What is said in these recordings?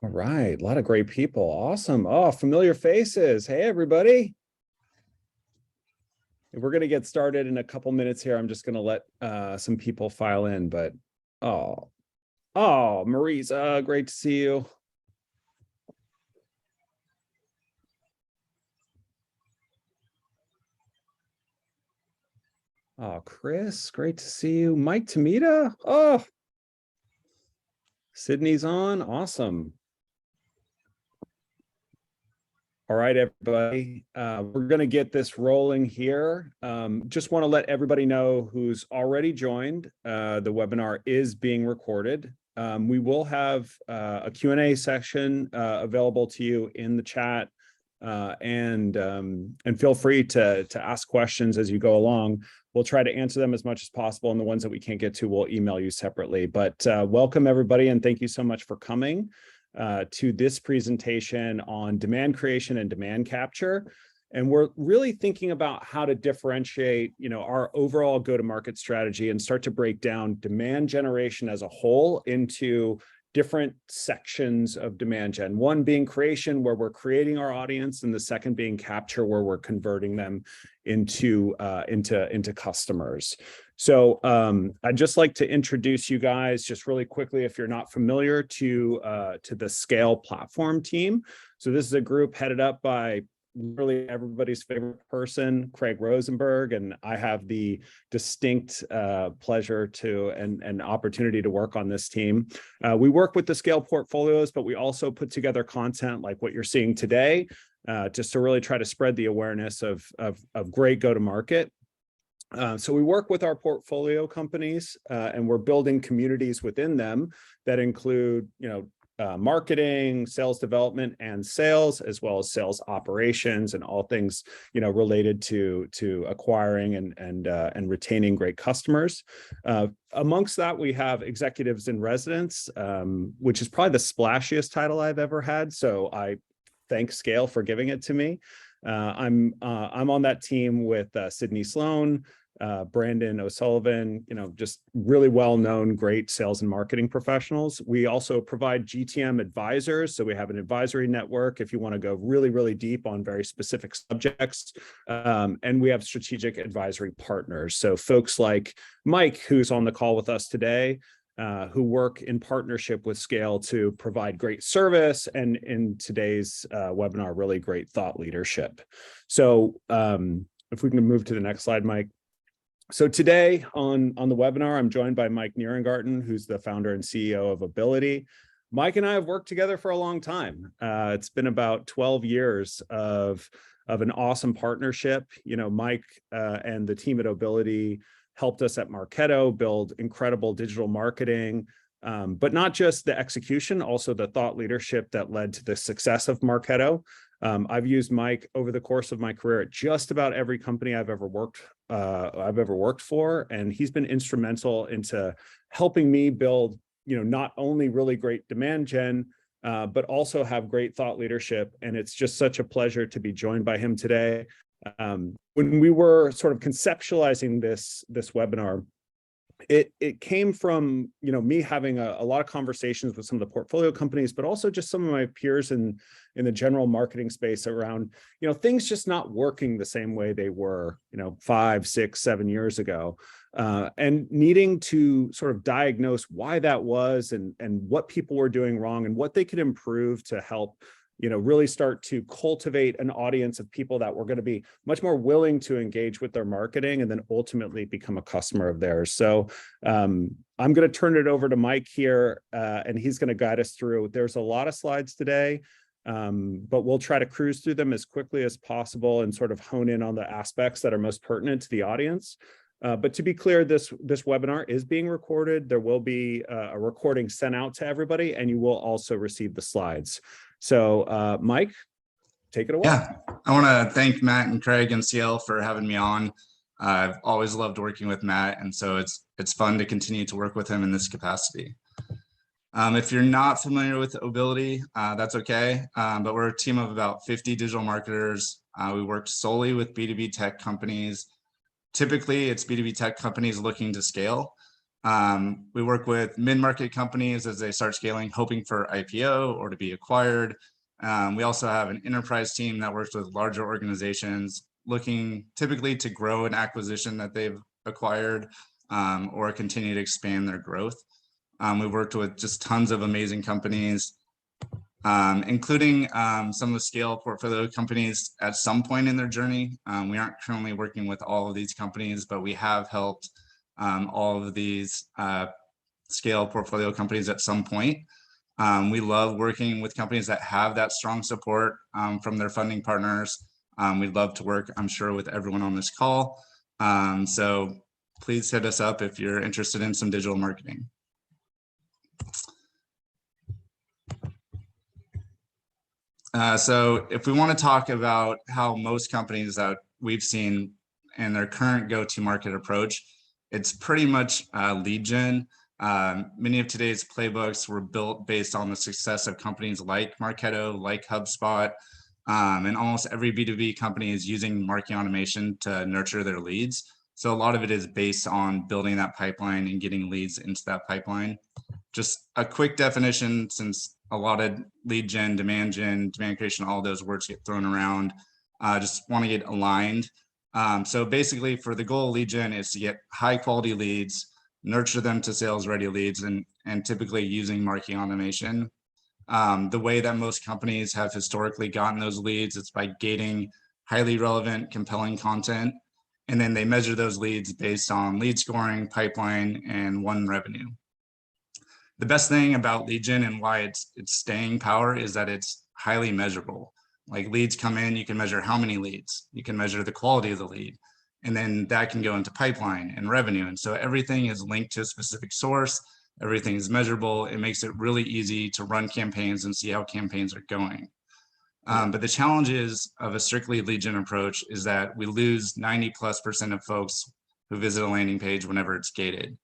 All right, a lot of great people. Awesome. Oh, familiar faces. Hey, everybody. We're going to get started in a couple minutes here. I'm just going to let some people file in, but oh, Maurice, great to see you. Oh, Chris, great to see you. Mike Tamita. Oh, Sydney's on. Awesome. All right, everybody, we're going to get this rolling here. Just want to let everybody know who's already joined. The webinar is being recorded. We will have a Q&A section available to you in the chat, and feel free to ask questions as you go along. We'll try to answer them as much as possible, and the ones that we can't get to, we'll email you separately. But welcome, everybody, and thank you so much for coming to this presentation on demand creation and demand capture. And we're really thinking about how to differentiate, our overall go-to-market strategy and start to break down demand generation as a whole into different sections of demand gen. One being creation, where we're creating our audience, and the second being capture, where we're converting them into customers. So I'd just like to introduce you guys just really quickly, if you're not familiar, to the Scale platform team. So this is a group headed up by literally everybody's favorite person, Craig Rosenberg, and I have the distinct pleasure to and opportunity to work on this team. We work with the Scale portfolios, but we also put together content like what you're seeing today, just to really try to spread the awareness of great go-to-market. So we work with our portfolio companies, and we're building communities within them that include, marketing, sales development, and sales, as well as sales operations and all things, related to acquiring and retaining great customers. Amongst that, we have executives in residence, which is probably the splashiest title I've ever had. So I thank Scale for giving it to me. I'm on that team with Sydney Sloan, Brandon O'Sullivan, just really well-known, great sales and marketing professionals. We also provide GTM advisors. So we have an advisory network if you want to go really, really deep on very specific subjects. And we have strategic advisory partners. So folks like Mike, who's on the call with us today, who work in partnership with Scale to provide great service, and in today's webinar, really great thought leadership. So if we can move to the next slide, Mike. So today on the webinar, I'm joined by Mike Nierengarten, who's the founder and CEO of Ability. Mike and I have worked together for a long time. It's been about 12 years of an awesome partnership. Mike and the team at Ability helped us at Marketo build incredible digital marketing, but not just the execution, also the thought leadership that led to the success of Marketo. I've used Mike over the course of my career at just about every company I've ever worked for, and he's been instrumental into helping me build, not only really great demand gen, but also have great thought leadership. And it's just such a pleasure to be joined by him today. When we were sort of conceptualizing this webinar, it came from me having a lot of conversations with some of the portfolio companies, but also just some of my peers in the general marketing space around things just not working the same way they were 5, 6, 7 years ago, and needing to sort of diagnose why that was, and what people were doing wrong and what they could improve to help really start to cultivate an audience of people that were going to be much more willing to engage with their marketing and then ultimately become a customer of theirs. So I'm going to turn it over to Mike here, and he's going to guide us through. There's a lot of slides today, but we'll try to cruise through them as quickly as possible and sort of hone in on the aspects that are most pertinent to the audience. But to be clear, this webinar is being recorded. There will be a recording sent out to everybody, and you will also receive the slides. So Mike, take it away. Yeah, I want to thank Matt and Craig and CL for having me on. I've always loved working with Matt, and so it's fun to continue to work with him in this capacity. If you're not familiar with Ability, that's okay, but we're a team of about 50 digital marketers. We work solely with B2B tech companies. Typically, it's B2B tech companies looking to scale. We work with mid-market companies as they start scaling, hoping for IPO or to be acquired. We also have an enterprise team that works with larger organizations looking typically to grow an acquisition that they've acquired or continue to expand their growth. We've worked with just tons of amazing companies, including some of the scale portfolio companies at some point in their journey. We aren't currently working with all of these companies, but we have helped all of these scale portfolio companies at some point. We love working with companies that have that strong support from their funding partners. We'd love to work, I'm sure, with everyone on this call. So please hit us up if you're interested in some digital marketing. So if we want to talk about how most companies that we've seen and their current go-to-market approach, it's pretty much lead gen. Many of today's playbooks were built based on the success of companies like Marketo, like HubSpot, and almost every B2B company is using marketing automation to nurture their leads. So a lot of it is based on building that pipeline and getting leads into that pipeline. Just a quick definition, since a lot of lead gen, demand creation, all those words get thrown around. Just want to get aligned. So basically for the goal of lead gen is to get high quality leads, nurture them to sales ready leads, and typically using marketing automation. The way that most companies have historically gotten those leads, it's by gating highly relevant, compelling content. And then they measure those leads based on lead scoring, pipeline, and won revenue. The best thing about lead gen and why it's staying power is that it's highly measurable. Like leads come in, you can measure how many leads, you can measure the quality of the lead, and then that can go into pipeline and revenue. And so everything is linked to a specific source, everything is measurable. It makes it really easy to run campaigns and see how campaigns are going. But the challenges of a strictly lead gen approach is that we lose 90+% of folks who visit a landing page whenever it's gated.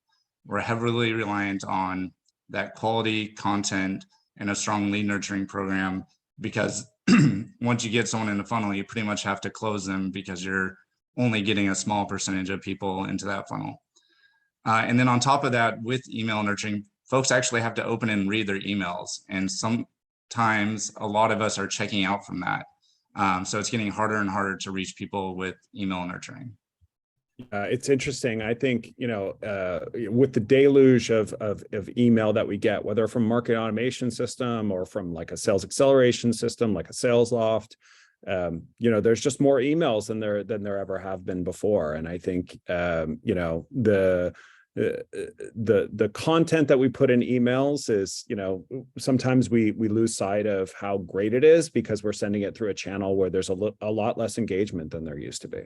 We're heavily reliant on that quality content and a strong lead nurturing program, because once you get someone in the funnel, you pretty much have to close them because you're only getting a small percentage of people into that funnel. And then on top of that, with email nurturing, folks actually have to open and read their emails. And sometimes a lot of us are checking out from that. So it's getting harder and harder to reach people with email nurturing. It's interesting. I think, with the deluge of email that we get, whether from marketing automation system or from like a sales acceleration system, like a SalesLoft, there's just more emails than there ever have been before. And I think, the content that we put in emails is, sometimes we lose sight of how great it is because we're sending it through a channel where there's a lot less engagement than there used to be.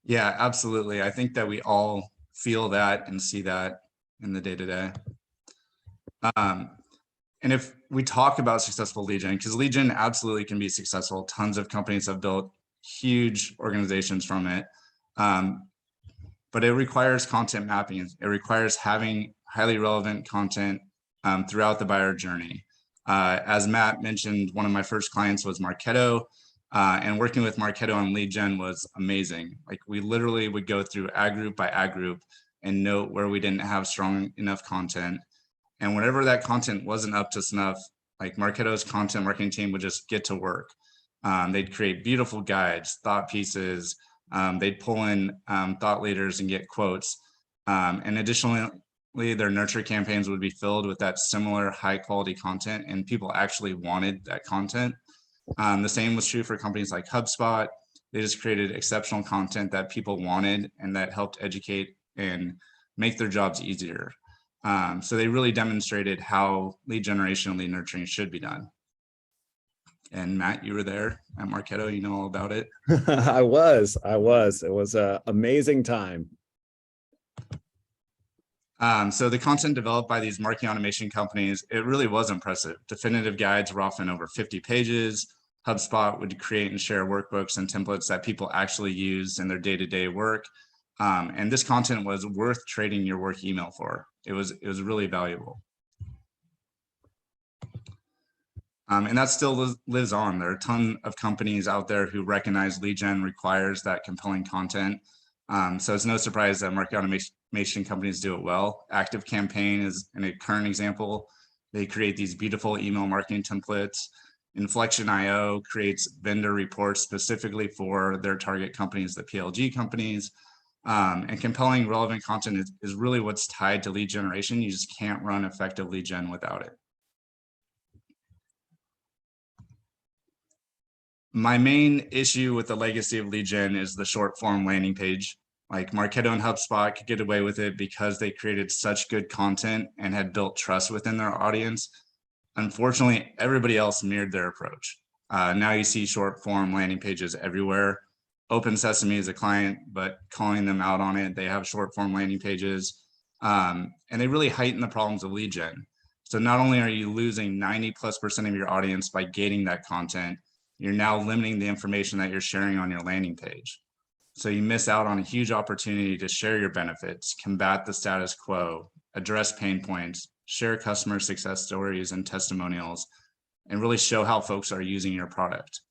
Yeah, absolutely. I think that we all feel that and see that in the day-to-day. And if we talk about successful lead gen, because lead gen absolutely can be successful. Tons of companies have built huge organizations from it. But it requires content mapping. It requires having highly relevant content throughout the buyer journey. As Matt mentioned, one of my first clients was Marketo. And working with Marketo on lead gen was amazing. Like we literally would go through ad group by ad group and note where we didn't have strong enough content. And whenever that content wasn't up to snuff, like Marketo's content marketing team would just get to work. They'd create beautiful guides, thought pieces. They'd pull in thought leaders and get quotes. And additionally, their nurture campaigns would be filled with that similar high quality content, and people actually wanted that content. The same was true for companies like HubSpot. They just created exceptional content that people wanted and that helped educate and make their jobs easier. So they really demonstrated how lead generation and lead nurturing should be done. And Matt, you were there at Marketo, you know all about it. I was. It was an amazing time. So the content developed by these marketing automation companies, it really was impressive. Definitive guides were often over 50 pages. HubSpot would create and share workbooks and templates that people actually used in their day-to-day work. And this content was worth trading your work email for. It was really valuable. And that still lives on. There are a ton of companies out there who recognize lead gen requires that compelling content. So it's no surprise that automation companies do it well. Active Campaign is a current example. They create these beautiful email marketing templates. Inflection.io creates vendor reports specifically for their target companies, the PLG companies. And compelling, relevant content is really what's tied to lead generation. You just can't run effective lead gen without it. My main issue with the legacy of lead gen is the short form landing page. Like Marketo and HubSpot could get away with it because they created such good content and had built trust within their audience. Unfortunately, everybody else mirrored their approach. Now you see short form landing pages everywhere. Open Sesame is a client, but calling them out on it, they have short form landing pages, and they really heighten the problems of lead gen. So not only are you losing 90+% of your audience by gating that content, you're now limiting the information that you're sharing on your landing page. So you miss out on a huge opportunity to share your benefits, combat the status quo, address pain points, share customer success stories and testimonials, and really show how folks are using your product.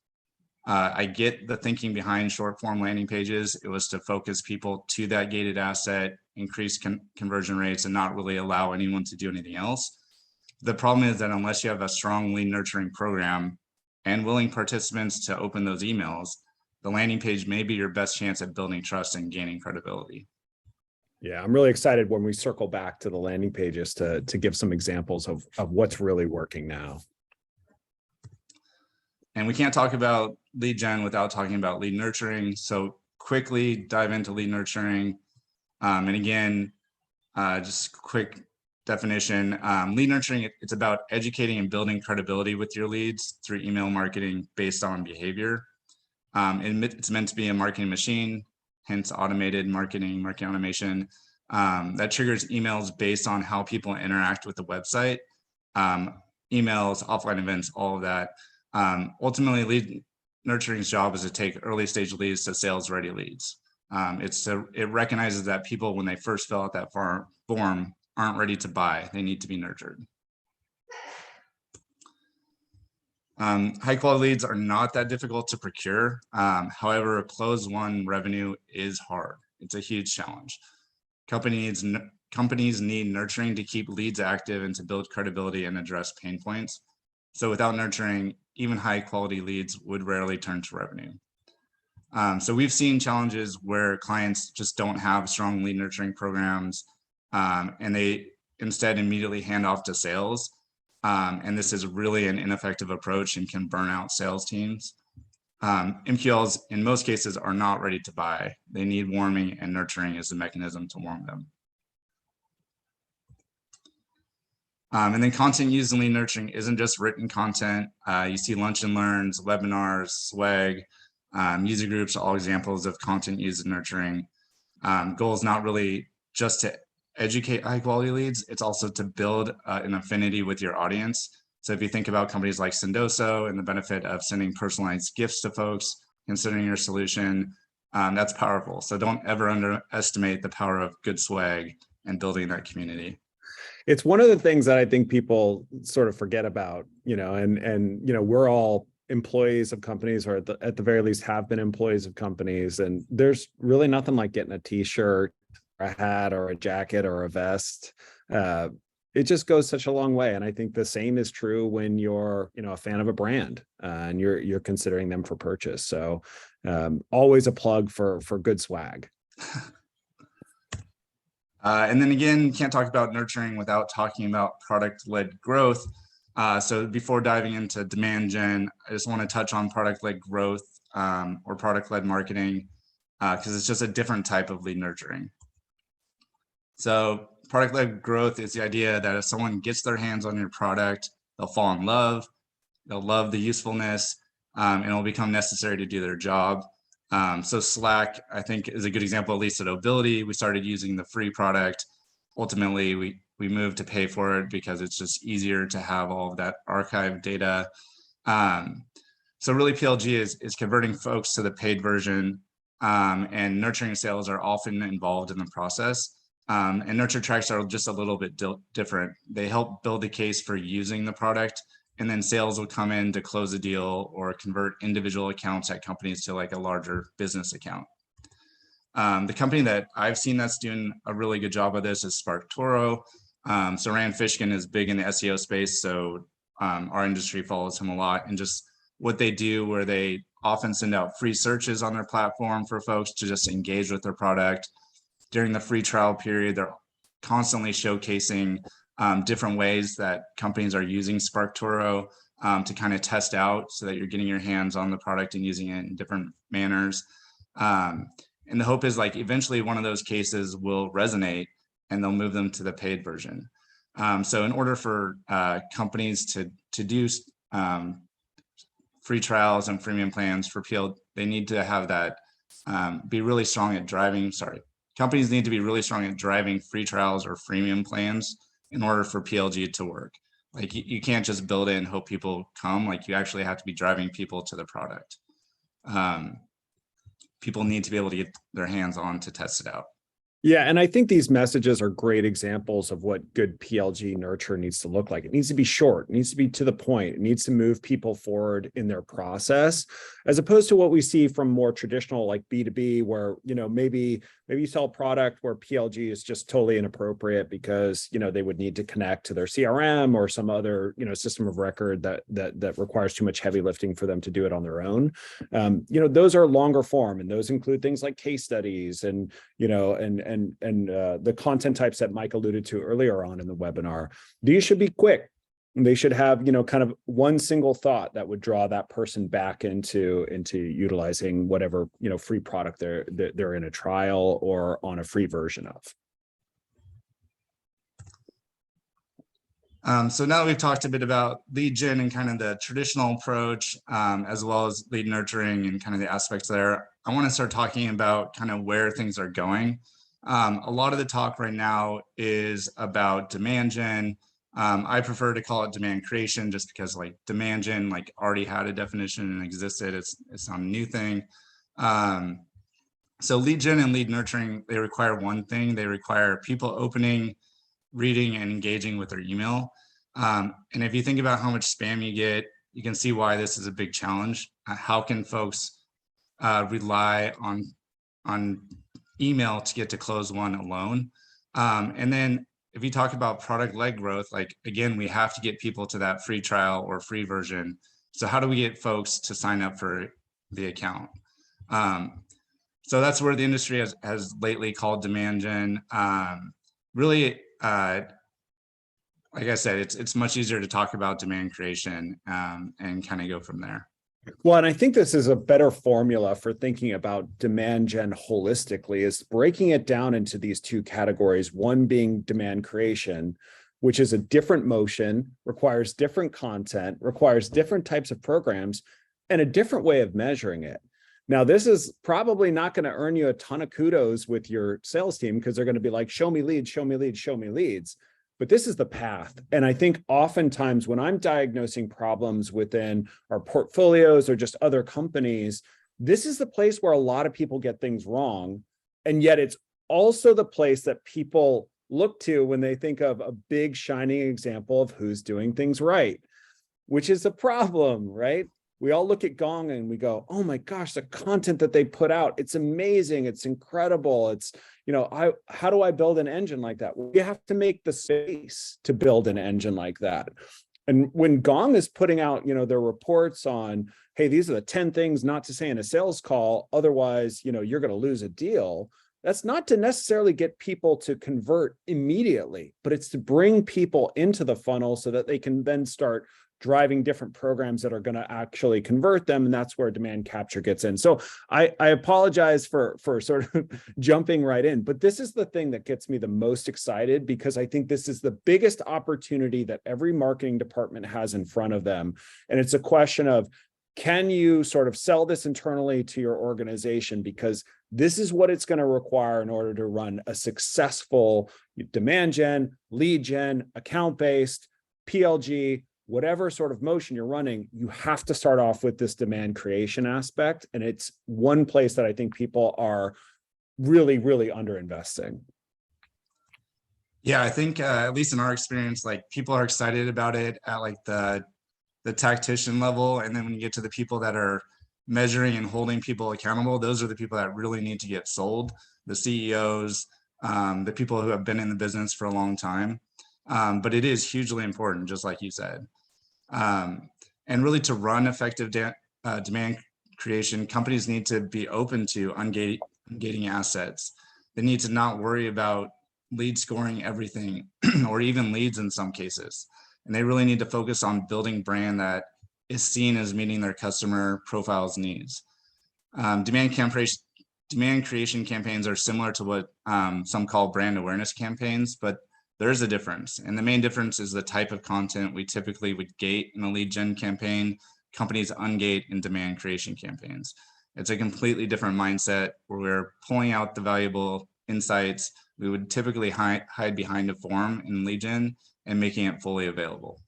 I get the thinking behind short form landing pages. It was to focus people to that gated asset, increase conversion rates, and not really allow anyone to do anything else. The problem is that unless you have a strong lead nurturing program and willing participants to open those emails, the landing page may be your best chance at building trust and gaining credibility. Yeah, I'm really excited when we circle back to the landing pages to give some examples of what's really working now. And we can't talk about lead gen without talking about lead nurturing. So quickly dive into lead nurturing. And again, just quick definition, lead nurturing, it's about educating and building credibility with your leads through email marketing based on behavior. It's meant to be a marketing machine, hence automated marketing automation that triggers emails based on how people interact with the website, emails, offline events, all of that. Ultimately, lead nurturing's job is to take early stage leads to sales ready leads. It recognizes that people, when they first fill out that form, aren't ready to buy. They need to be nurtured. High quality leads are not that difficult to procure. However, close one revenue is hard. It's a huge challenge. Companies need nurturing to keep leads active and to build credibility and address pain points. So without nurturing, even high quality leads would rarely turn to revenue. So we've seen challenges where clients just don't have strong lead nurturing programs, and they instead immediately hand off to sales. And this is really an ineffective approach and can burn out sales teams. MQLs in most cases are not ready to buy. They need warming, and nurturing is the mechanism to warm them. And then content used in lead nurturing isn't just written content. You see lunch and learns, webinars, swag, user groups, all examples of content used in nurturing. Goal is not really just to educate high quality leads, it's also to build an affinity with your audience. So if you think about companies like Sendoso and the benefit of sending personalized gifts to folks, considering your solution, that's powerful. So don't ever underestimate the power of good swag and building that community. It's one of the things that I think people sort of forget about, and we're all employees of companies, or at the very least have been employees of companies. And there's really nothing like getting a t-shirt, a hat, or a jacket, or a vest. It just goes such a long way. And I think the same is true when you're, a fan of a brand and you're considering them for purchase. So always a plug for good swag. And then again, can't talk about nurturing without talking about product-led growth. So before diving into demand gen, I just want to touch on product-led growth or product-led marketing because it's just a different type of lead nurturing. So product-led growth is the idea that if someone gets their hands on your product, they'll fall in love, they'll love the usefulness, and it'll become necessary to do their job. So Slack, I think, is a good example, at least at Ability. We started using the free product. Ultimately, we moved to pay for it because it's just easier to have all of that archived data. So really PLG is converting folks to the paid version, and nurturing sales are often involved in the process. And nurture tracks are just a little bit different. They help build the case for using the product, and then sales will come in to close a deal or convert individual accounts at companies to like a larger business account. The company that I've seen that's doing a really good job of this is SparkToro. So Rand Fishkin is big in the SEO space, so our industry follows him a lot. And just what they do, where they often send out free searches on their platform for folks to just engage with their product. During the free trial period, they're constantly showcasing different ways that companies are using SparkToro to kind of test out, so that you're getting your hands on the product and using it in different manners. And the hope is, like, eventually one of those cases will resonate and they'll move them to the paid version. So in order for companies to do free trials and freemium plans for PL, they need to have that be really strong at driving, companies need to be really strong at driving free trials or freemium plans in order for PLG to work. Like, you can't just build it and hope people come. Like, you actually have to be driving people to the product. People need to be able to get their hands on to test it out. Yeah, and I think these messages are great examples of what good PLG nurture needs to look like. It needs to be short, it needs to be to the point, it needs to move people forward in their process, as opposed to what we see from more traditional, like B2B, where, you know, maybe you sell a product where PLG is just totally inappropriate because, you know, they would need to connect to their CRM or some other, you know, system of record that requires too much heavy lifting for them to do it on their own. You know, those are longer form, and those include things like case studies and, you know, and the content types that Mike alluded to earlier on in the webinar. These should be quick. They should have, you know, kind of one single thought that would draw that person back into utilizing whatever, you know, free product they're in a trial or on a free version of. So now we've talked a bit about lead gen and kind of the traditional approach, as well as lead nurturing and kind of the aspects there. I want to start talking about kind of where things are going. A lot of the talk right now is about demand gen. I prefer to call it demand creation, just because, like, demand gen, like, already had a definition and existed. It's not a new thing. So lead gen and lead nurturing, they require one thing. They require people opening, reading, and engaging with their email. And if you think about how much spam you get, you can see why this is a big challenge. How can folks rely on email to get to close one alone? And then if you talk about product-led growth, like, again, we have to get people to that free trial or free version. So how do we get folks to sign up for the account? So that's where the industry has lately called demand gen. Really, like I said, it's much easier to talk about demand creation and kind of go from there. Well, and I think this is a better formula for thinking about demand gen holistically, is breaking it down into these two categories, one being demand creation, which is a different motion, requires different content, requires different types of programs, and a different way of measuring it. Now, this is probably not going to earn you a ton of kudos with your sales team, because they're going to be like, show me leads, show me leads, show me leads. But this is the path. And I think oftentimes when I'm diagnosing problems within our portfolios or just other companies, this is the place where a lot of people get things wrong. And yet it's also the place that people look to when they think of a big shining example of who's doing things right, which is a problem, right? We all look at Gong and we go, oh my gosh, the content that they put out, it's amazing, it's incredible. It's, you know, how do I build an engine like that? We have to make the space to build an engine like that. And when Gong is putting out, you know, their reports on, hey, these are the 10 things not to say in a sales call, otherwise, you know, you're going to lose a deal. That's not to necessarily get people to convert immediately, but it's to bring people into the funnel so that they can then start driving different programs that are going to actually convert them. And that's where demand capture gets in. So I apologize for sort of jumping right in, but this is the thing that gets me the most excited, because I think this is the biggest opportunity that every marketing department has in front of them. And it's a question of, can you sort of sell this internally to your organization? Because this is what it's going to require in order to run a successful demand gen, lead gen, account-based, PLG, whatever sort of motion you're running. You have to start off with this demand creation aspect. And it's one place that I think people are really, really underinvesting. Yeah, I think at least in our experience, like, people are excited about it at, like, the tactician level. And then when you get to the people that are measuring and holding people accountable, those are the people that really need to get sold, the CEOs, the people who have been in the business for a long time. But it is hugely important, just like you said. And really, to run effective demand creation, companies need to be open to ungating assets. They need to not worry about lead scoring everything or even leads in some cases. And they really need to focus on building brand that is seen as meeting their customer profile's needs. Demand creation campaigns are similar to what some call brand awareness campaigns, but there is a difference. And the main difference is the type of content we typically would gate in a lead gen campaign, companies ungate in demand creation campaigns. It's a completely different mindset where we're pulling out the valuable insights we would typically hide behind a form in lead gen and making it fully available.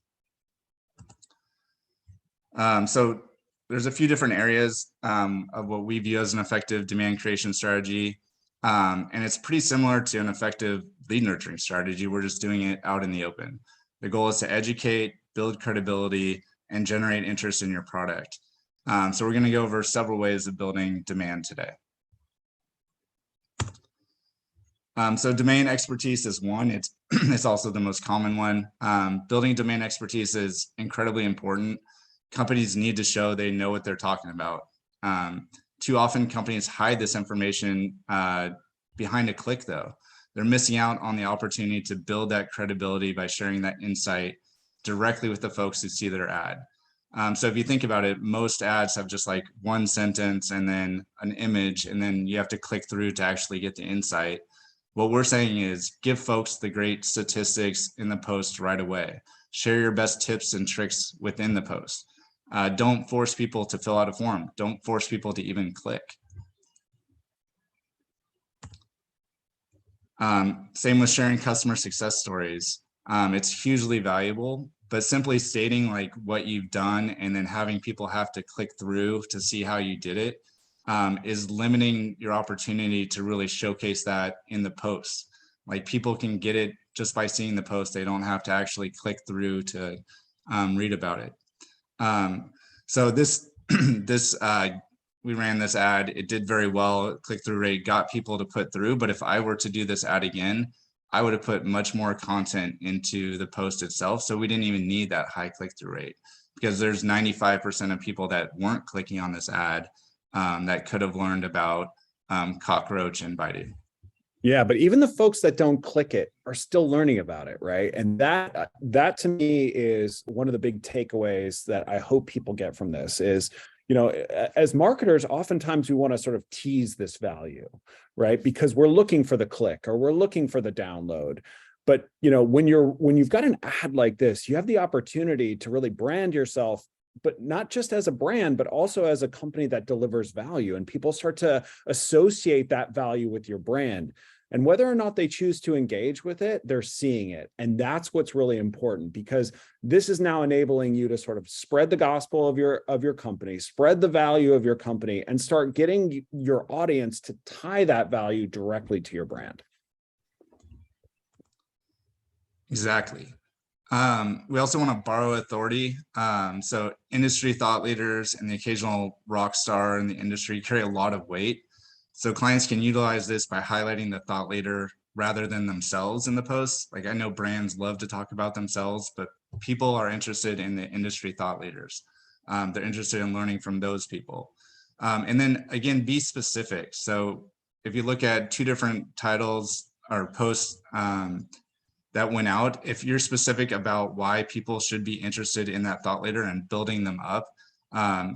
So there's a few different areas of what we view as an effective demand creation strategy. And it's pretty similar to an effective lead nurturing strategy. We're just doing it out in the open. The goal is to educate, build credibility, and generate interest in your product. So we're going to go over several ways of building demand today. So domain expertise is one. It's also the most common one. Building domain expertise is incredibly important. Companies need to show they know what they're talking about. Too often companies hide this information behind a click though. They're missing out on the opportunity to build that credibility by sharing that insight directly with the folks who see their ad. So if you think about it, most ads have just like one sentence and then an image, and then you have to click through to actually get the insight. What we're saying is give folks the great statistics in the post right away. Share your best tips and tricks within the post. Don't force people to fill out a form. Don't force people to even click. Same with sharing customer success stories. It's hugely valuable, but simply stating like what you've done and then having people have to click through to see how you did it is limiting your opportunity to really showcase that in the post. Like people can get it just by seeing the post. They don't have to actually click through to read about it. So this we ran this ad, it did very well. Click-through rate got people to put through, but if I were to do this ad again, I would have put much more content into the post itself. So we didn't even need that high click-through rate because there's 95% of people that weren't clicking on this ad that could have learned about cockroach and biting. Yeah, but even the folks that don't click it are still learning about it, right? And that to me is one of the big takeaways that I hope people get from this is, you know, as marketers, oftentimes we want to sort of tease this value, right? Because we're looking for the click or we're looking for the download. But, you know, when you've got an ad like this, you have the opportunity to really brand yourself, but not just as a brand, but also as a company that delivers value, and people start to associate that value with your brand. And whether or not they choose to engage with it, they're seeing it. And that's what's really important, because this is now enabling you to sort of spread the gospel of your company, spread the value of your company, and start getting your audience to tie that value directly to your brand. Exactly. We also want to borrow authority. So industry thought leaders and the occasional rock star in the industry carry a lot of weight. So clients can utilize this by highlighting the thought leader rather than themselves in the post. Like I know brands love to talk about themselves, but people are interested in the industry thought leaders. They're interested in learning from those people. And then again, be specific. So if you look at two different titles or posts that went out, if you're specific about why people should be interested in that thought leader and building them up.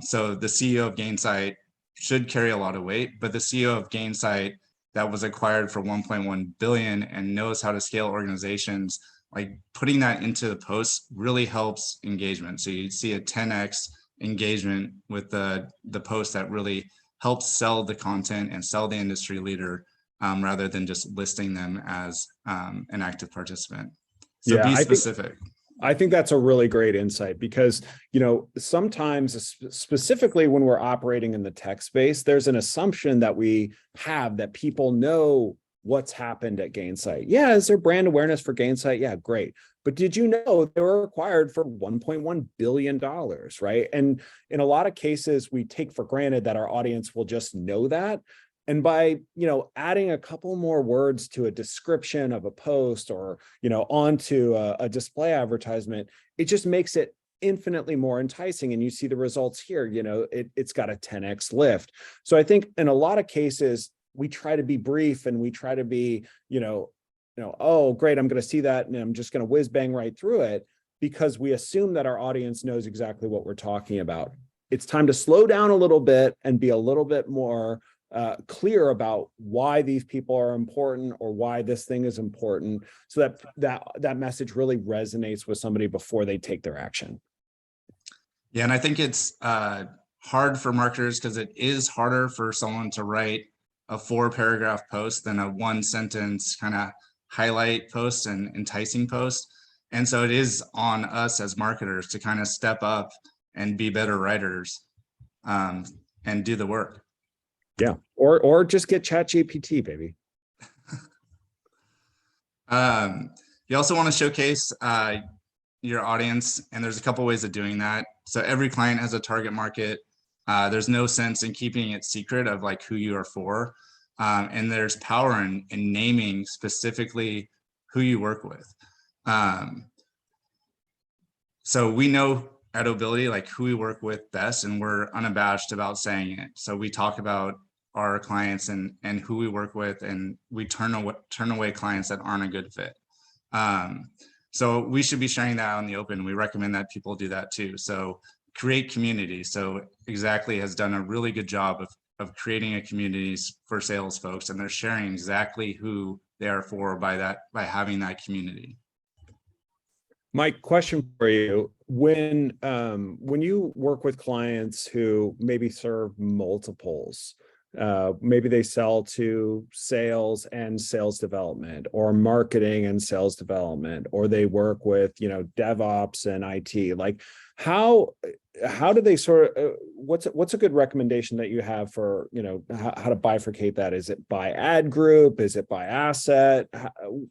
So the CEO of Gainsight should carry a lot of weight, but the CEO of Gainsight that was acquired for 1.1 billion and knows how to scale organizations, like putting that into the post really helps engagement. So you see a 10x engagement with the post that really helps sell the content and sell the industry leader rather than just listing them as an active participant. So yeah, be specific. I think that's a really great insight, because, you know, sometimes specifically when we're operating in the tech space, there's an assumption that we have that people know what's happened at Gainsight. Yeah, is there brand awareness for Gainsight? Yeah, great. But did you know they were acquired for $1.1 billion, right? And in a lot of cases, we take for granted that our audience will just know that. And by, adding a couple more words to a description of a post or, onto a display advertisement, it just makes it infinitely more enticing. And you see the results here, it's got a 10x lift. So I think in a lot of cases, we try to be brief and we try to be, oh, great, I'm going to see that and I'm just going to whiz bang right through it because we assume that our audience knows exactly what we're talking about. It's time to slow down a little bit and be a little bit more clear about why these people are important or why this thing is important, so that message really resonates with somebody before they take their action. Yeah, and I think it's hard for marketers because it is harder for someone to write a 4-paragraph post than a 1-sentence kind of highlight post and enticing post. And so it is on us as marketers to kind of step up and be better writers and do the work. Yeah, or just get ChatGPT, baby. You also want to showcase your audience, and there's a couple ways of doing that. So every client has a target market. There's no sense in keeping it secret of like who you are for. And there's power in naming specifically who you work with. So we know at Ability like who we work with best, and we're unabashed about saying it. So we talk about our clients and who we work with, and we turn away clients that aren't a good fit. So we should be sharing that on the open. We recommend that people do that too. So create community. So Exactly has done a really good job of creating a community for sales folks, and they're sharing exactly who they are for by having that community. Mike, question for you: when you work with clients who maybe serve multiples, maybe they sell to sales and sales development, or marketing and sales development, or they work with DevOps and IT, like how do they sort of what's a good recommendation that you have for how to bifurcate that? Is it by ad group? Is it by asset?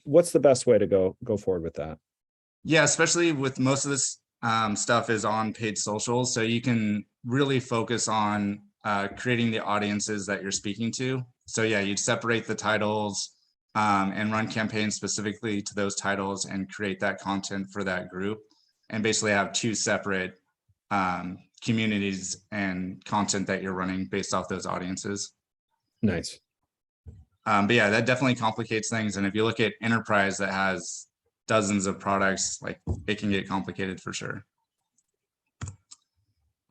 What's the best way to go forward with that? Yeah, especially with most of this stuff is on paid socials, so you can really focus on creating the audiences that you're speaking to. So yeah, you'd separate the titles and run campaigns specifically to those titles and create that content for that group, and basically have 2 separate communities and content that you're running based off those audiences. Nice. But yeah, that definitely complicates things. And if you look at enterprise that has dozens of products, like it can get complicated for sure.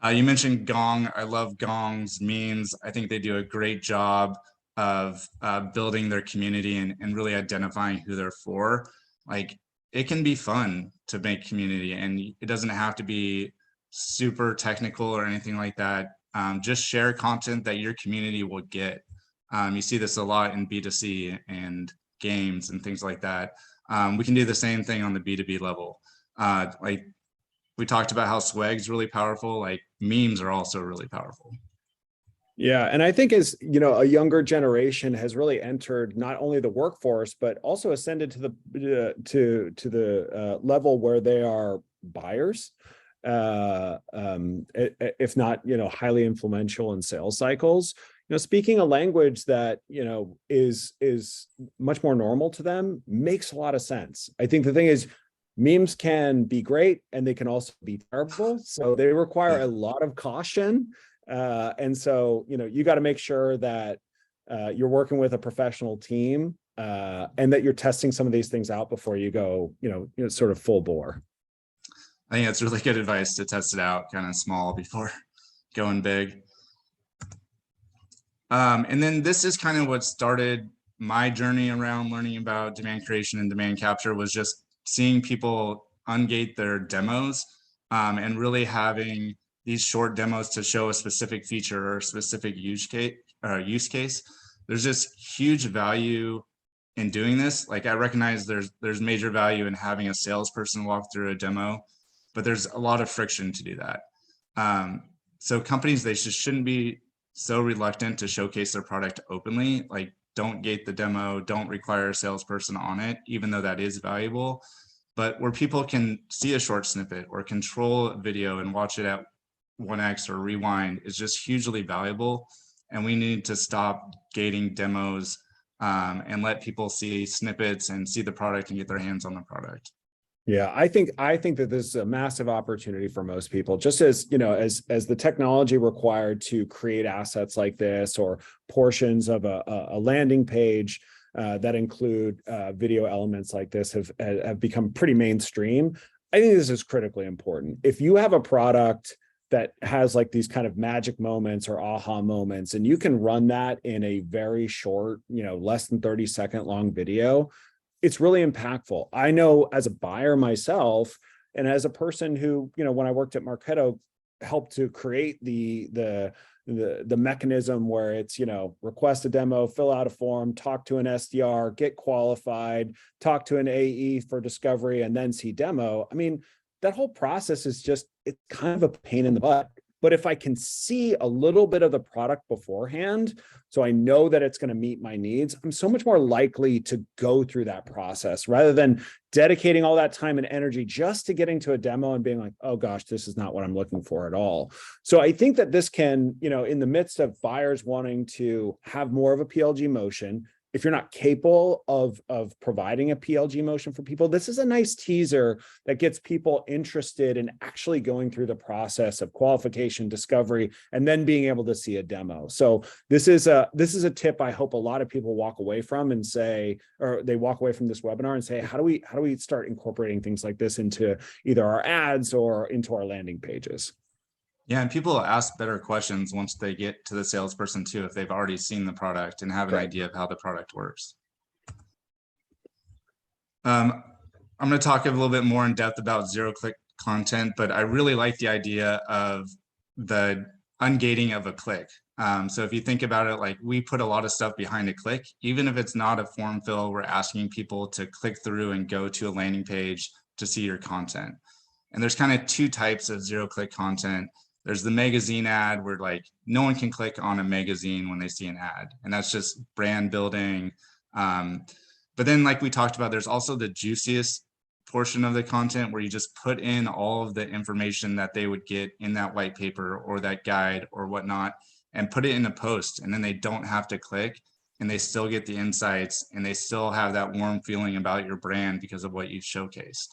You mentioned Gong. I love Gong's memes. I think they do a great job of building their community and really identifying who they're for. Like it can be fun to make community, and it doesn't have to be super technical or anything like that. Just share content that your community will get. You see this a lot in B2C and games and things like that. We can do the same thing on the B2B level. Like we talked about how swag's really powerful, like memes are also really powerful. Yeah, and I think as a younger generation has really entered not only the workforce but also ascended to the level where they are buyers, if not highly influential in sales cycles. Speaking a language that is much more normal to them makes a lot of sense. I think the thing is, memes can be great and they can also be terrible, so they require a lot of caution. And so you got to make sure that you're working with a professional team and that you're testing some of these things out before you go sort of full bore. I think that's really good advice, to test it out kind of small before going big. And then this is kind of what started my journey around learning about demand creation and demand capture, was just seeing people ungate their demos and really having these short demos to show a specific feature or a specific use case. There's just huge value in doing this. Like I recognize there's major value in having a salesperson walk through a demo, but there's a lot of friction to do that. So companies, they just shouldn't be so reluctant to showcase their product openly. Like don't gate the demo, don't require a salesperson on it, even though that is valuable. But where people can see a short snippet or control a video and watch it at 1x or rewind is just hugely valuable. And we need to stop gating demos and let people see snippets and see the product and get their hands on the product. Yeah, I think that this is a massive opportunity for most people, just as, you know, as the technology required to create assets like this or portions of a landing page that include video elements like this have become pretty mainstream. I think this is critically important. If you have a product that has like these kind of magic moments or aha moments, and you can run that in a very short, you know, less than 30-second long video, it's really impactful. I know as a buyer myself, and as a person who, you know, when I worked at Marketo, helped to create the mechanism where it's, you know, request a demo, fill out a form, talk to an SDR, get qualified, talk to an AE for discovery, and then see demo. I mean, that whole process is just, it's kind of a pain in the butt. But if I can see a little bit of the product beforehand, so I know that it's going to meet my needs, I'm so much more likely to go through that process rather than dedicating all that time and energy just to getting to a demo and being like, oh gosh, this is not what I'm looking for at all. So I think that this can, you know, in the midst of buyers wanting to have more of a PLG motion, if you're not capable of providing a PLG motion for people, this is a nice teaser that gets people interested in actually going through the process of qualification, discovery, and then being able to see a demo. So this is a tip I hope a lot of people walk away from and say, or they walk away from this webinar and say, how do we start incorporating things like this into either our ads or into our landing pages? Yeah, and people ask better questions once they get to the salesperson too, if they've already seen the product and have an idea of how the product works. I'm going to talk a little bit more in depth about zero-click content, but I really like the idea of the ungating of a click. So if you think about it, like we put a lot of stuff behind a click, even if it's not a form fill, we're asking people to click through and go to a landing page to see your content. And there's kind of two types of zero-click content. There's the magazine ad where like no one can click on a magazine when they see an ad, and that's just brand building. But then like we talked about, there's also the juiciest portion of the content where you just put in all of the information that they would get in that white paper or that guide or whatnot and put it in a post, and then they don't have to click and they still get the insights and they still have that warm feeling about your brand because of what you've showcased.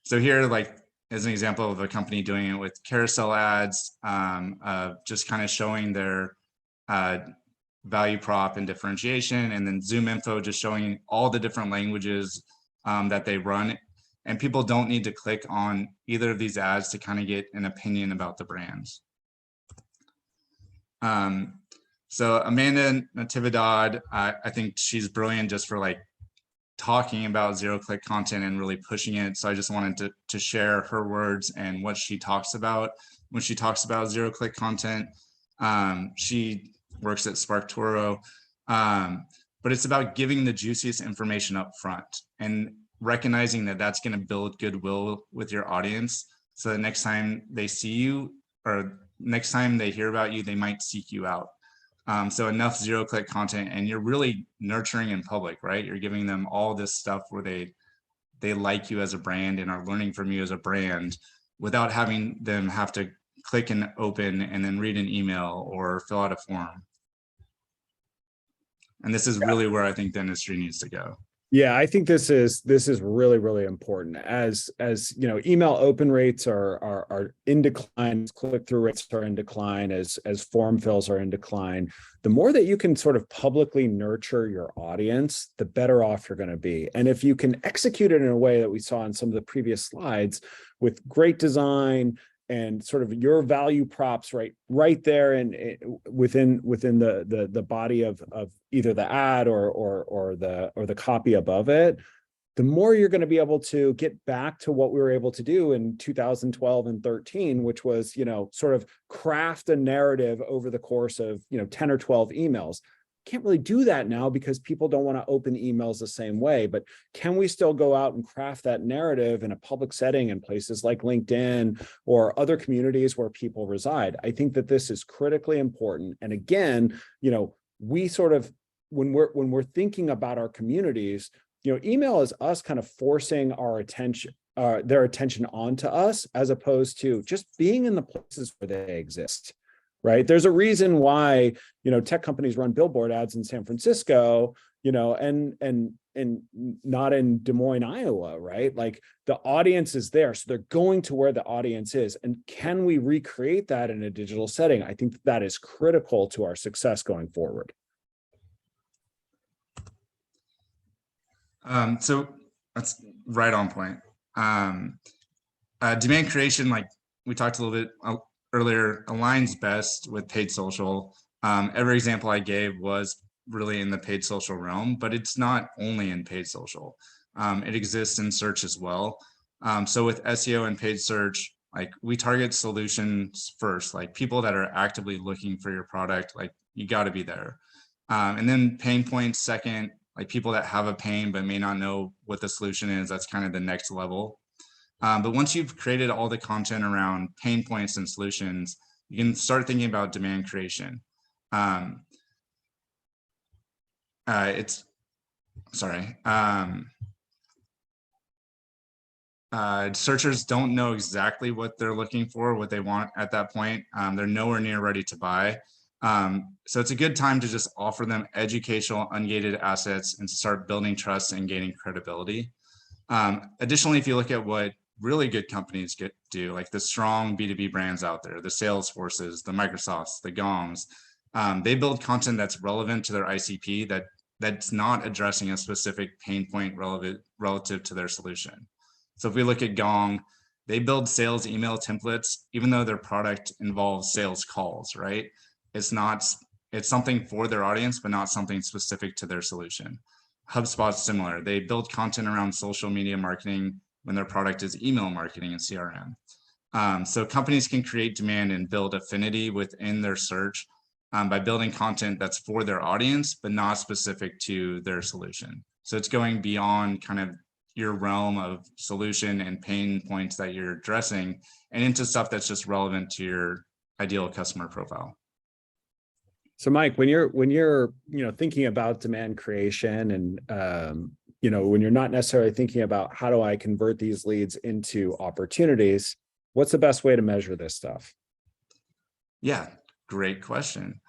So here, like, as an example of a company doing it with carousel ads, just kind of showing their value prop and differentiation, and then Zoom info just showing all the different languages that they run. And people don't need to click on either of these ads to kind of get an opinion about the brands. So Amanda Natividad, I think she's brilliant just for like talking about zero-click content and really pushing it. So I just wanted to share her words and what she talks about when she talks about zero-click content. She works at SparkToro, but it's about giving the juiciest information up front and recognizing that that's going to build goodwill with your audience. So the next time they see you or next time they hear about you, they might seek you out. So enough zero-click content, and you're really nurturing in public, right? You're giving them all this stuff where they like you as a brand and are learning from you as a brand without having them have to click and open and then read an email or fill out a form. And this is really where I think the industry needs to go. Yeah, I think this is really, really important. As you know, email open rates are in decline, click-through rates are in decline, as form fills are in decline. The more that you can sort of publicly nurture your audience, the better off you're going to be. And if you can execute it in a way that we saw in some of the previous slides with great design and sort of your value props right there and within the body of either the ad or the copy above it, the more you're going to be able to get back to what we were able to do in 2012 and 13, which was, you know, sort of craft a narrative over the course of, you know, 10 or 12 emails. Can't really do that now because people don't want to open emails the same way. But can we still go out and craft that narrative in a public setting in places like LinkedIn or other communities where people reside? I think that this is critically important. And again, you know, we sort of when we're thinking about our communities, email is us kind of forcing our attention, their attention onto us, as opposed to just being in the places where they exist, right? There's a reason why, tech companies run billboard ads in San Francisco, and not in Des Moines, Iowa, right? Like the audience is there, so they're going to where the audience is. And can we recreate that in a digital setting? I think that is critical to our success going forward. So that's right on point. Demand creation, like we talked a little bit earlier, aligns best with paid social. Every example I gave was really in the paid social realm, but it's not only in paid social. It exists in search as well. So with SEO and paid search, like we target solutions first, like people that are actively looking for your product, like you got to be there. And then pain points second, like people that have a pain but may not know what the solution is. That's kind of the next level. But once you've created all the content around pain points and solutions, you can start thinking about demand creation. Searchers don't know exactly what they're looking for, what they want at that point. They're nowhere near ready to buy. So it's a good time to just offer them educational, ungated assets and to start building trust and gaining credibility. Additionally, if you look at what really good companies do, like the strong B2B brands out there, the Salesforces, the Microsofts, the Gongs, they build content that's relevant to their ICP, that's not addressing a specific pain point relative to their solution. So if we look at Gong, they build sales email templates, even though their product involves sales calls, right? It's something for their audience, but not something specific to their solution. HubSpot's similar. They build content around social media marketing when their product is email marketing and CRM. So companies can create demand and build affinity within their search by building content that's for their audience, but not specific to their solution. So it's going beyond kind of your realm of solution and pain points that you're addressing and into stuff that's just relevant to your ideal customer profile. So Mike, when you're thinking about demand creation and when you're not necessarily thinking about how do I convert these leads into opportunities, what's the best way to measure this stuff? Yeah, great question.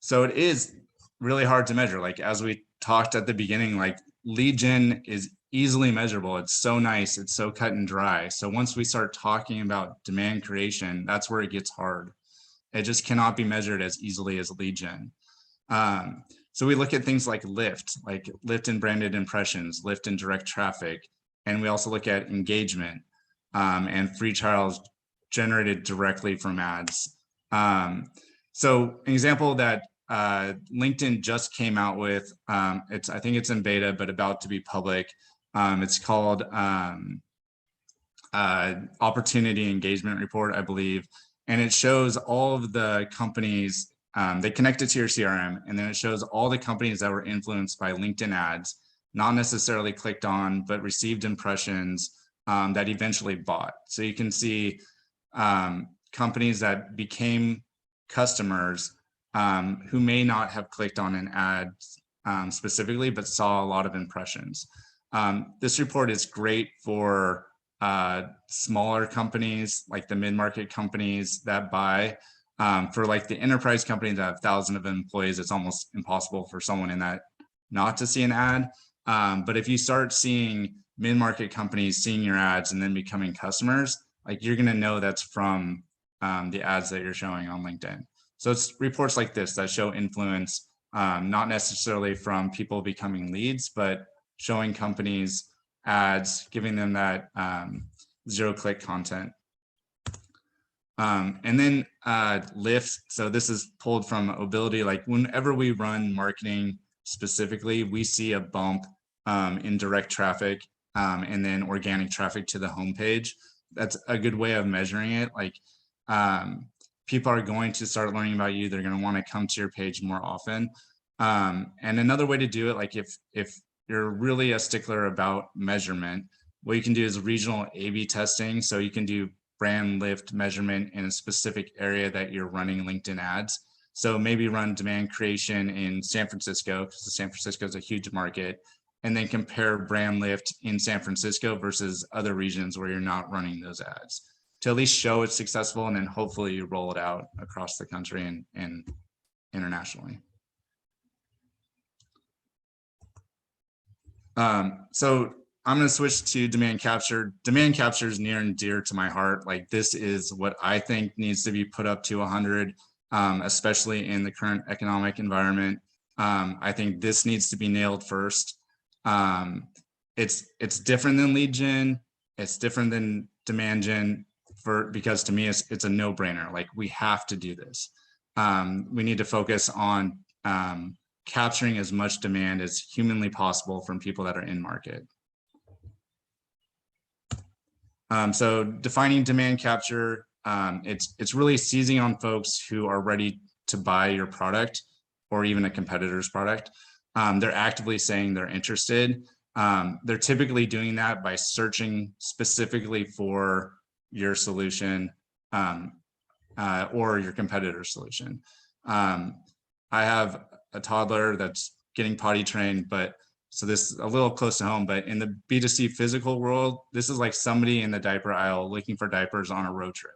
So it is really hard to measure. Like as we talked at the beginning, like lead gen is easily measurable. It's so nice. It's so cut and dry. So once we start talking about demand creation, that's where it gets hard. It just cannot be measured as easily as lead gen. So we look at things like lift in branded impressions, lift in direct traffic, and we also look at engagement and free trials generated directly from ads. So an example that LinkedIn just came out with, I think it's in beta, but about to be public. It's called Opportunity Engagement Report, I believe. And it shows all of the companies, they connect it to your CRM, and then it shows all the companies that were influenced by LinkedIn ads, not necessarily clicked on, but received impressions that eventually bought. So you can see companies that became customers who may not have clicked on an ad specifically, but saw a lot of impressions. This report is great for smaller companies, like the mid-market companies that buy. For like the enterprise companies that have thousands of employees, it's almost impossible for someone in that not to see an ad. But if you start seeing mid-market companies seeing your ads and then becoming customers, like you're gonna know that's from the ads that you're showing on LinkedIn. So it's reports like this that show influence, not necessarily from people becoming leads, but showing companies ads, giving them that zero-click content. And then lift. So this is pulled from Mobility. Like whenever we run marketing specifically, we see a bump in direct traffic and then organic traffic to the homepage. That's a good way of measuring it. Like people are going to start learning about you. They're going to want to come to your page more often. And another way to do it, like if you're really a stickler about measurement, what you can do is regional A/B testing. So you can do brand lift measurement in a specific area that you're running LinkedIn ads. So maybe run demand creation in San Francisco, because San Francisco is a huge market, and then compare brand lift in San Francisco versus other regions where you're not running those ads, to at least show it's successful, and then hopefully you roll it out across the country and internationally. So I'm going to switch to demand capture. Demand capture is near and dear to my heart. Like, this is what I think needs to be put up to 100, especially in the current economic environment. I think this needs to be nailed first. It's different than lead gen. It's different than demand gen, because to me it's a no-brainer. Like, we have to do this. We need to focus on capturing as much demand as humanly possible from people that are in market. So defining demand capture, it's really seizing on folks who are ready to buy your product or even a competitor's product. They're actively saying they're interested. They're typically doing that by searching specifically for your solution or your competitor's solution. I have a toddler that's getting potty trained, but so this is a little close to home, but in the B2C physical world, this is like somebody in the diaper aisle looking for diapers on a road trip.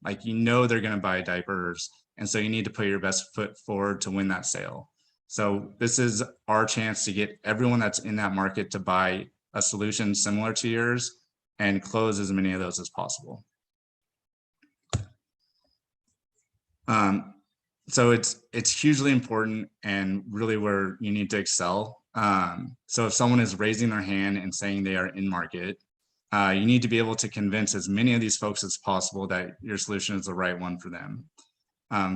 Like, you know, they're going to buy diapers. And so you need to put your best foot forward to win that sale. So this is our chance to get everyone that's in that market to buy a solution similar to yours and close as many of those as possible. So it's hugely important and really where you need to excel. So if someone is raising their hand and saying they are in market, you need to be able to convince as many of these folks as possible that your solution is the right one for them.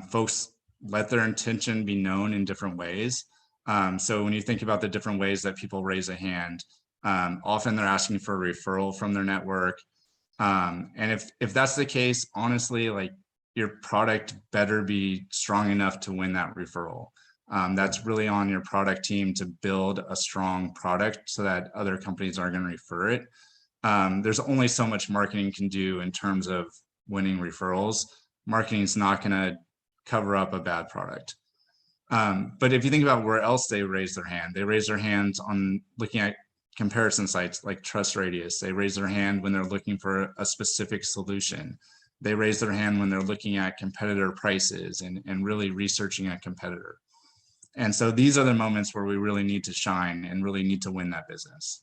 Folks let their intention be known in different ways. So when you think about the different ways that people raise a hand, often they're asking for a referral from their network. And if that's the case, honestly, like, your product better be strong enough to win that referral. That's really on your product team to build a strong product so that other companies are going to refer it. There's only so much marketing can do in terms of winning referrals. Marketing is not going to cover up a bad product. But if you think about where else they raise their hand, they raise their hands on looking at comparison sites like Trust Radius. They raise their hand when they're looking for a specific solution. They raise their hand when they're looking at competitor prices and really researching a competitor. And so these are the moments where we really need to shine and really need to win that business.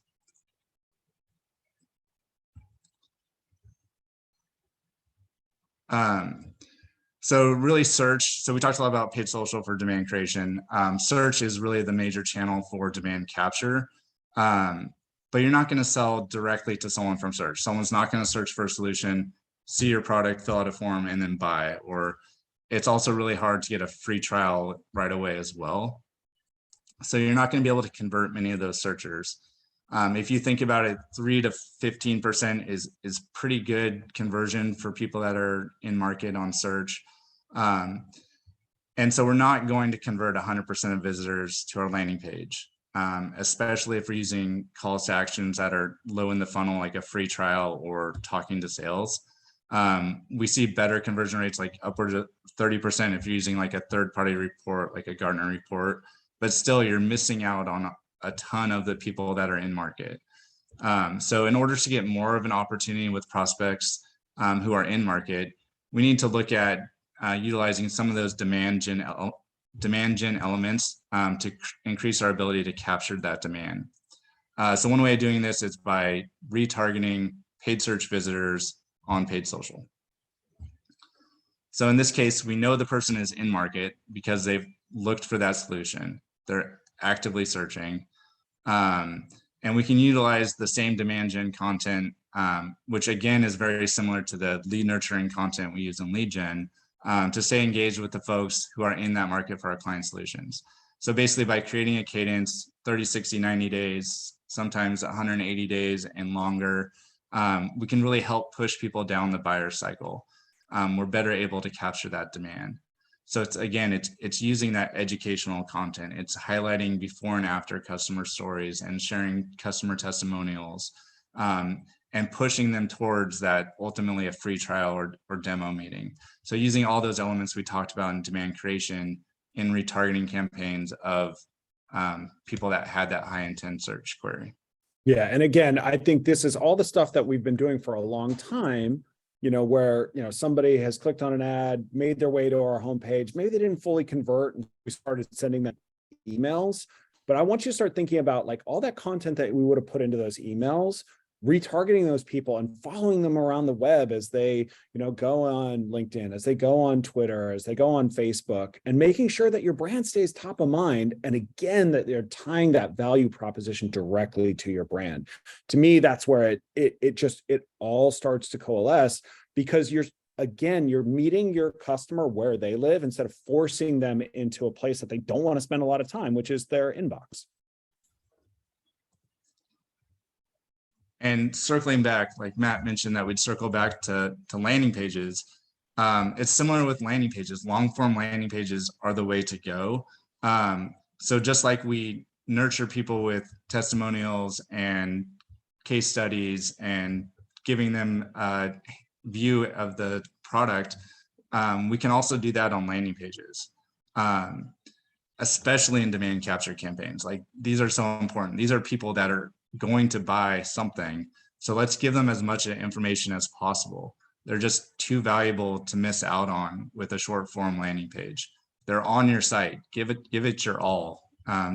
So really search. So we talked a lot about paid social for demand creation. Search is really the major channel for demand capture. But you're not going to sell directly to someone from search. Someone's not going to search for a solution, see your product, fill out a form, and then buy it. Or it's also really hard to get a free trial right away as well. So you're not going to be able to convert many of those searchers. If you think about it, 3 to 15% is pretty good conversion for people that are in market on search. And so we're not going to convert 100% of visitors to our landing page, especially if we're using calls to actions that are low in the funnel, like a free trial or talking to sales. We see better conversion rates, like upwards of 30% if you're using like a third-party report, like a Gartner report, but still you're missing out on a ton of the people that are in market. So in order to get more of an opportunity with prospects who are in market, we need to look at utilizing some of those demand gen elements to increase our ability to capture that demand. So one way of doing this is by retargeting paid search visitors on paid social. So in this case, we know the person is in market because they've looked for that solution. They're actively searching. And we can utilize the same demand gen content, which again is very similar to the lead nurturing content we use in lead gen, to stay engaged with the folks who are in that market for our client solutions. So basically by creating a cadence, 30, 60, 90 days, sometimes 180 days and longer, we can really help push people down the buyer cycle. We're better able to capture that demand. So it's using that educational content. It's highlighting before and after customer stories and sharing customer testimonials, and pushing them towards that ultimately a free trial or demo meeting. So using all those elements we talked about in demand creation, in retargeting campaigns of people that had that high intent search query. Yeah. And again, I think this is all the stuff that we've been doing for a long time, where, somebody has clicked on an ad, made their way to our homepage. Maybe they didn't fully convert and we started sending them emails. But I want you to start thinking about like all that content that we would have put into those emails, retargeting those people and following them around the web as they, go on LinkedIn, as they go on Twitter, as they go on Facebook, and making sure that your brand stays top of mind. And again, that they're tying that value proposition directly to your brand. To me, that's where it all starts to coalesce, because you're meeting your customer where they live instead of forcing them into a place that they don't want to spend a lot of time, which is their inbox. And circling back, like Matt mentioned, that we'd circle back to landing pages. It's similar with landing pages. Long form landing pages are the way to go. So just like we nurture people with testimonials and case studies and giving them a view of the product, we can also do that on landing pages, especially in demand capture campaigns. Like these are so important. These are people that are going to buy something. So let's give them as much information as possible. They're just too valuable to miss out on with a short form landing page. They're on your site. Give it your all.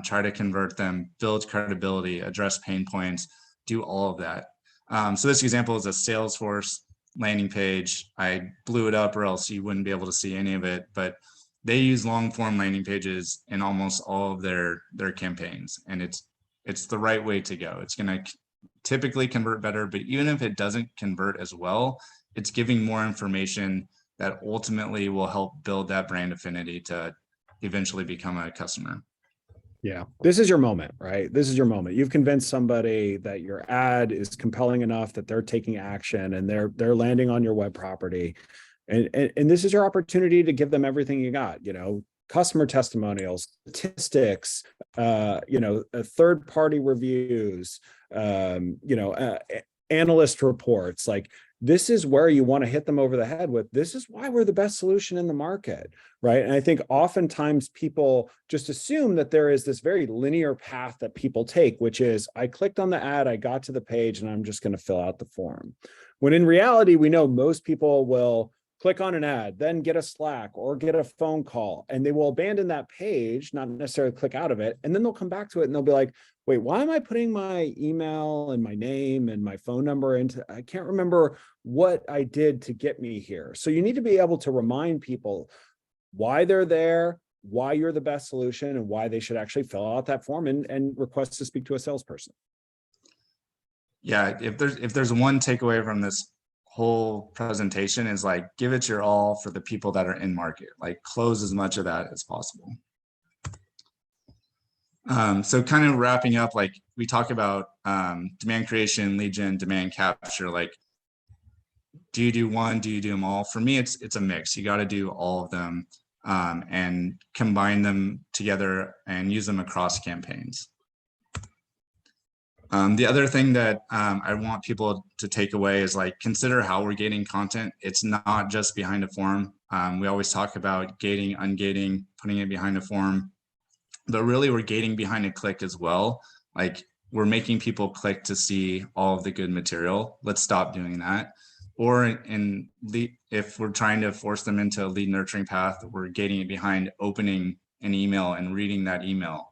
Try to convert them, build credibility, address pain points, do all of that. So this example is a Salesforce landing page. I blew it up or else you wouldn't be able to see any of it, but they use long form landing pages in almost all of their campaigns. And it's the right way to go. It's going to typically convert better, but even if it doesn't convert as well, it's giving more information that ultimately will help build that brand affinity to eventually become a customer. Yeah, this is your moment, right? This is your moment. You've convinced somebody that your ad is compelling enough that they're taking action and they're landing on your web property. And this is your opportunity to give them everything you got, customer testimonials, statistics, third-party reviews, analyst reports. Like this is where you want to hit them over the head with, this is why we're the best solution in the market, right? And I think oftentimes people just assume that there is this very linear path that people take, which is I clicked on the ad, I got to the page, and I'm just going to fill out the form. When in reality, we know most people will click on an ad, then get a Slack or get a phone call, and they will abandon that page, not necessarily click out of it. And then they'll come back to it and they'll be like, wait, why am I putting my email and my name and my phone number into, I can't remember what I did to get me here. So you need to be able to remind people why they're there, why you're the best solution, and why they should actually fill out that form and request to speak to a salesperson. Yeah, if there's one takeaway from this whole presentation is like, give it your all for the people that are in market, like close as much of that as possible. So kind of wrapping up, like we talk about demand creation, lead gen, demand capture, like do you do one, do you do them all? For me, it's a mix. You got to do all of them and combine them together and use them across campaigns. The other thing that I want people to take away is like, consider how we're gating content. It's not just behind a form. We always talk about gating, ungating, putting it behind a form, but really we're gating behind a click as well. Like we're making people click to see all of the good material. Let's stop doing that. Or if we're trying to force them into a lead nurturing path, we're gating it behind opening an email and reading that email.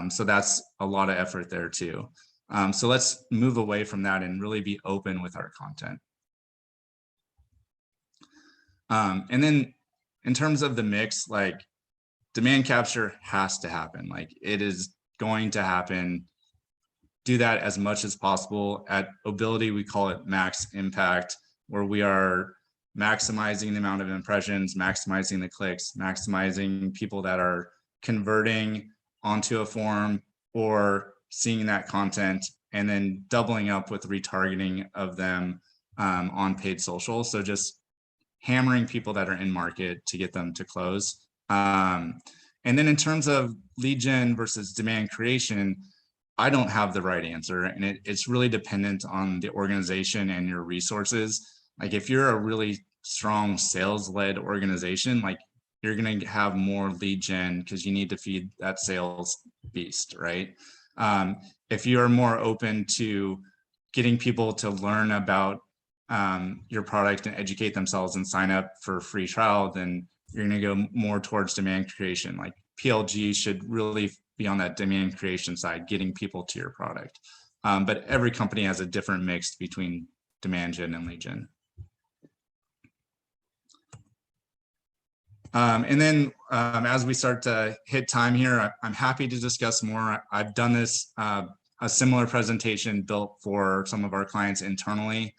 So that's a lot of effort there too. So let's move away from that and really be open with our content. And then in terms of the mix, like demand capture has to happen. Like it is going to happen. Do that as much as possible. At Ability, we call it max impact, where we are maximizing the amount of impressions, maximizing the clicks, maximizing people that are converting onto a form or seeing that content, and then doubling up with retargeting of them on paid social. So just hammering people that are in market to get them to close. And then in terms of lead gen versus demand creation, I don't have the right answer. And it's really dependent on the organization and your resources. Like if you're a really strong sales-led organization, like you're going to have more lead gen because you need to feed that sales beast, right? If you are more open to getting people to learn about your product and educate themselves and sign up for a free trial, then you're going to go more towards demand creation. Like PLG should really be on that demand creation side, getting people to your product. But every company has a different mix between demand gen and lead gen. And then as we start to hit time here, I'm happy to discuss more. I've done this, a similar presentation built for some of our clients internally,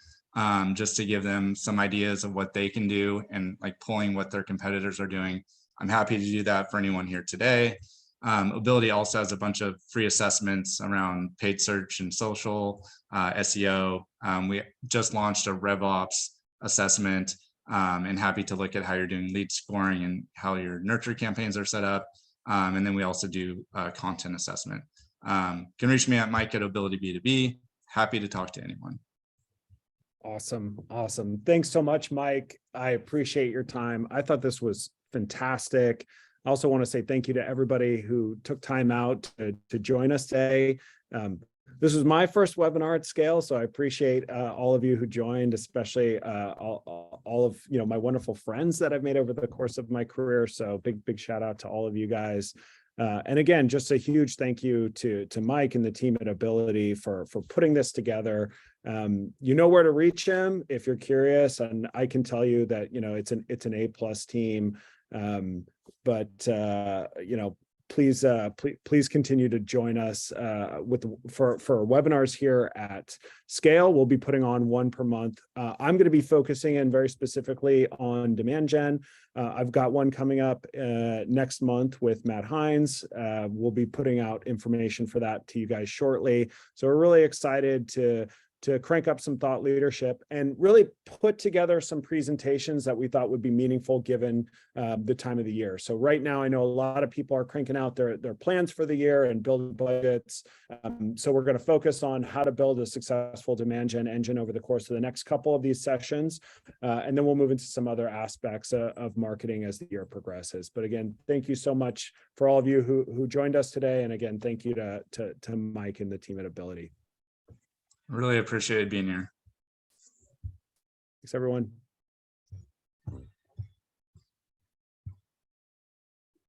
just to give them some ideas of what they can do and like pulling what their competitors are doing. I'm happy to do that for anyone here today. Ability also has a bunch of free assessments around paid search and social, SEO. We just launched a RevOps assessment, and happy to look at how you're doing lead scoring and how your nurture campaigns are set up. And then we also do content assessment. Can reach me at Mike@AbilityB2B. Happy to talk to anyone. Awesome. Awesome. Thanks so much, Mike. I appreciate your time. I thought this was fantastic. I also want to say thank you to everybody who took time out to join us today. This was my first webinar at scale, so I appreciate all of you who joined, especially all of my wonderful friends that I've made over the course of my career. So big shout out to all of you guys. And again, just a huge thank you to Mike and the team at Ability for putting this together. You know where to reach him if you're curious, and I can tell you that it's an A+ team. Please continue to join us for webinars here at Scale. We'll be putting on one per month. I'm going to be focusing in very specifically on demand gen. I've got one coming up next month with Matt Hines. We'll be putting out information for that to you guys shortly. So we're really excited to crank up some thought leadership and really put together some presentations that we thought would be meaningful given the time of the year. So right now, I know a lot of people are cranking out their plans for the year and building budgets. So we're going to focus on how to build a successful demand gen engine over the course of the next couple of these sessions. And then we'll move into some other aspects of marketing as the year progresses. But again, thank you so much for all of you who joined us today. And again, thank you to Mike and the team at Ability. Really appreciated being here. Thanks, everyone.